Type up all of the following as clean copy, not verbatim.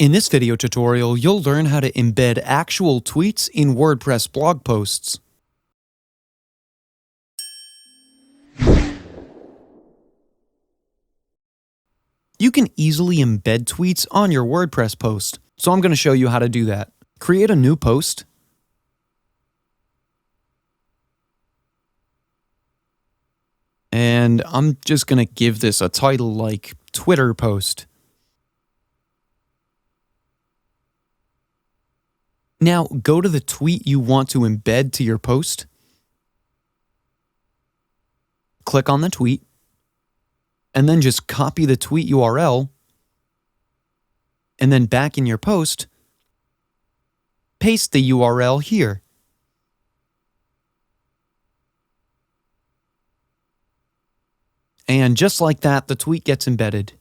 In this video tutorial, you'll learn how to embed actual tweets in WordPress blog posts. You can easily embed tweets on your WordPress post, so I'm going to show you how to do that. Create a new post. And I'm just going to give this a title like Twitter post. Now, go to the tweet you want to embed to your post. Click on the tweet, and then just copy the tweet URL, and then back in your post, paste the URL here. And just like that, the tweet gets embedded.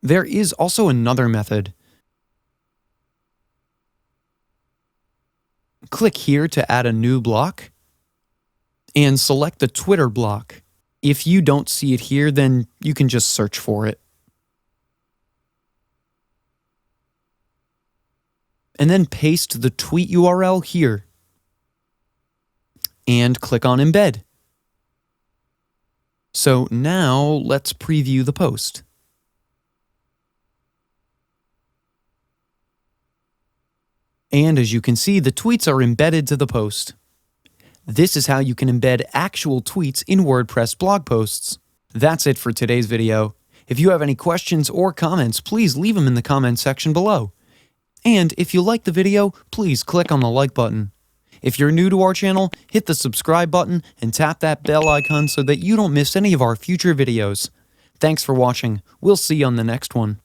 There is also another method. Click here to add a new block, and select the Twitter block. If you don't see it here, then you can just search for it. And then paste the tweet URL here. And click on Embed. So now let's preview the post. And as you can see, the tweets are embedded to the post. This is how you can embed actual tweets in WordPress blog posts. That's it for today's video. If you have any questions or comments, please leave them in the comments section below. And if you like the video, please click on the like button. If you're new to our channel, hit the subscribe button and tap that bell icon so that you don't miss any of our future videos. Thanks for watching. We'll see you on the next one.